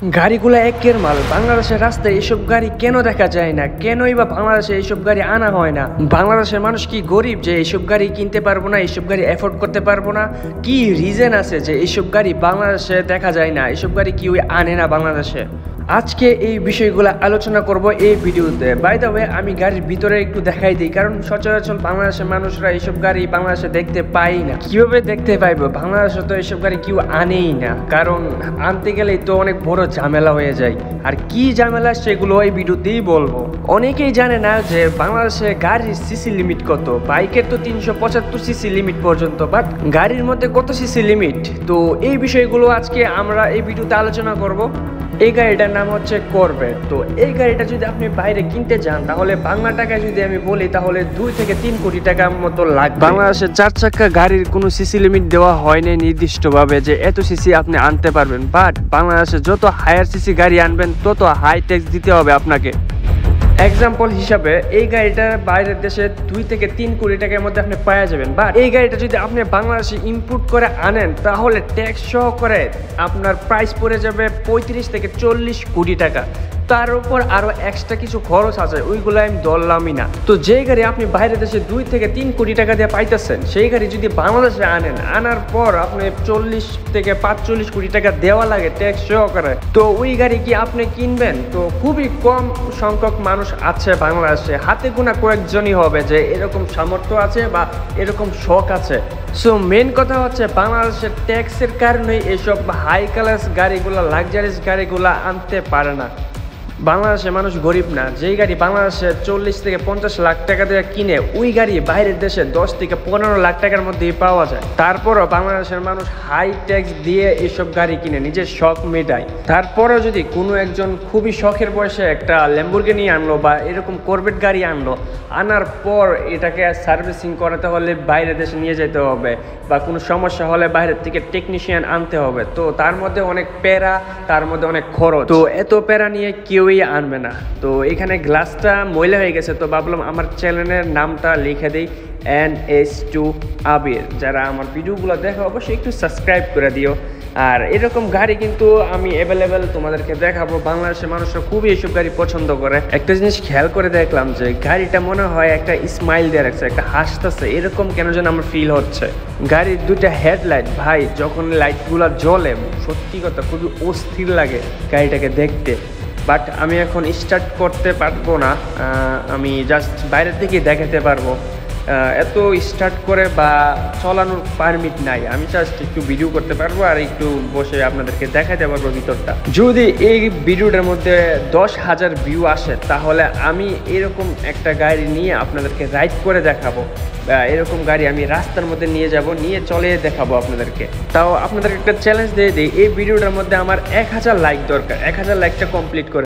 গাড়িগুলো একের মাল। বাংলাদেশের রাস্তায় এইসব গাড়ি কেন দেখা যায় না? কেনই বা বাংলাদেশে এইসব গাড়ি আনা হয় না? বাংলাদেশের মানুষ কি গরিব যে এইসব গাড়ি কিনতে পারবো না, এইসব গাড়ি অ্যাফোর্ড করতে পারবো না? কি রিজন আছে যে এইসব গাড়ি বাংলাদেশে দেখা যায় না? এইসব গাড়ি কি ওই আনে না বাংলাদেশে? আজকে এই বিষয়গুলো আলোচনা করব এই ভিডিওতে। বাই দ্য ওয়ে, আমি গাড়ির ভিতরে একটু দেখাই দিই, কারণ সচরাচর বাংলাদেশের মানুষরা এইসব গাড়ি বাংলাদেশে দেখতে পাই না। কিভাবে দেখতে পাইবো? বাংলাদেশে তো এইসব গাড়ি কেউ আনেই না, কারণ আনতে গেলেই তো অনেক বড় ঝামেলা হয়ে যায়। আর কি ঝামেলা সেগুলো এই ভিডিওতেই বলবো। অনেকেই জানে না যে বাংলাদেশে গাড়ির সিসি লিমিট কত। বাইকের তো 375 সিসি লিমিট পর্যন্ত, বাট গাড়ির মধ্যে কত সিসি লিমিট? তো এই বিষয়গুলো আজকে আমরা এই ভিডিওতে আলোচনা করব। এই গাড়িটার নাম হচ্ছে করভেট। তো এই গাড়িটা যদি আপনি বাইরে কিনতে যান, তাহলে বাংলা টাকায় যদি আমি বলি, তাহলে 2 থেকে 3 কোটি টাকার মতো লাগবে। বাংলাদেশে 4 চাকা গাড়ির কোনো সিসি লিমিট দেওয়া হয়নি নির্দিষ্টভাবে যে এত সিসি আপনি আনতে পারবেন, বাট বাংলাদেশে যত হায়ার সিসি গাড়ি আনবেন তত হাই ট্যাক্স দিতে হবে আপনাকে। এক্সাম্পল হিসাবে এই গাড়িটা বাইরের দেশে 2 থেকে 3 কোটি টাকার মধ্যে আপনি পাওয়া যাবেন, বাট এই গাড়িটা যদি আপনি বাংলাদেশে ইম্পোর্ট করে আনেন, তাহলে ট্যাক্স সহ করে আপনার প্রাইস পড়ে যাবে 35 থেকে 40 কোটি টাকা। তার উপর আরো এক্সট্রা কিছু খরচ আছে, ওইগুলো আমি ধরলামই না। তো যে গাড়ি আপনি বাইরের দেশে 2 থেকে 3 কোটি টাকা দিয়ে পাইতেছেন, সেই গাড়ি যদি বাংলাদেশে আনেন, আনার পর আপনি 40 থেকে 45 কোটি টাকা দেওয়া লাগে ট্যাক্স সহকারে। তো ওই গাড়ি কি আপনি কিনবেন? তো খুবই কম সংখ্যক মানুষ আছে বাংলাদেশে, হাতে গোনা কয়েকজনই হবে যে এরকম সামর্থ্য আছে বা এরকম শখ আছে। সো মেন কথা হচ্ছে বাংলাদেশের ট্যাক্সের কারণেই এসব হাই ক্লাস গাড়িগুলো, লাক্সারিয়াস গাড়িগুলো আনতে পারে না। বাংলাদেশের মানুষ গরিব না। যেই গাড়ি বাংলাদেশে 40 থেকে 50 লাখ টাকা দিয়ে কিনে, ওই গাড়ি বাইরের দেশে 10 থেকে 15 লাখ টাকার মধ্যেই পাওয়া যায়। তারপরও বাংলাদেশের মানুষ হাই ট্যাক্স দিয়ে এসব গাড়ি কিনে নিজের শখ মেটায়। তারপরও যদি কোনো একজন খুবই শখের বয়সে একটা ল্যাম্বরগিনি আনলো বা এরকম করভেট গাড়ি আনলো, আনার পর এটাকে সার্ভিসিং করাতে হলে বাইরের দেশে নিয়ে যেতে হবে, বা কোনো সমস্যা হলে বাইরের থেকে টেকনিশিয়ান আনতে হবে। তো তার মধ্যে অনেক প্যারা, তার মধ্যে অনেক খরচ। তো এত প্যারা নিয়ে কেউই আনবে না। তো এখানে গ্লাসটা ময়লা হয়ে গেছে, তো ভাবলাম আমার চ্যানেলের নামটা লিখে দিই, NH2 আবির। যারা আমার ভিডিওগুলো দেখো অবশ্যই একটু সাবস্ক্রাইব করে দিও। আর এরকম গাড়ি কিন্তু আমি অ্যাভেলেবেল তোমাদেরকে দেখাবো। বাংলাদেশের মানুষরা খুবই এইসব গাড়ি পছন্দ করে। একটা জিনিস খেয়াল করে দেখলাম যে গাড়িটা মনে হয় একটা স্মাইল দিয়ে রাখছে, একটা হাসতেছে, এরকম কেন যেন আমার ফিল হচ্ছে। গাড়ির 2টা হেডলাইট, ভাই যখন লাইটগুলো জ্বলে, সত্যি কথা খুবই অস্থির লাগে গাড়িটাকে দেখতে। বাট আমি এখন স্টার্ট করতে পারবো না, আমি জাস্ট বাইরের থেকেই দেখাতে পারবো। এত স্টার্ট করে বা চালানোর পারমিট নাই। আমি জাস্ট একটু ভিডিও করতে পারবো আর একটু বসে আপনাদেরকে দেখাতে পারবো ভিতরটা। যদি এই ভিডিওটার মধ্যে 10,000 ভিউ আসে, তাহলে আমি এরকম একটা গাড়ি নিয়ে আপনাদেরকে রাইড করে দেখাবো। এরকম গাড়ি আমি রাস্তার মধ্যে নিয়ে যাব, নিয়ে চলে দেখাবো আপনাদেরকে। তাও আপনাদেরকে একটা চ্যালেঞ্জ দিয়ে দিই, এই ভিডিওটার মধ্যে আমার 1000 লাইক দরকার। 1000 লাইকটা কমপ্লিট করে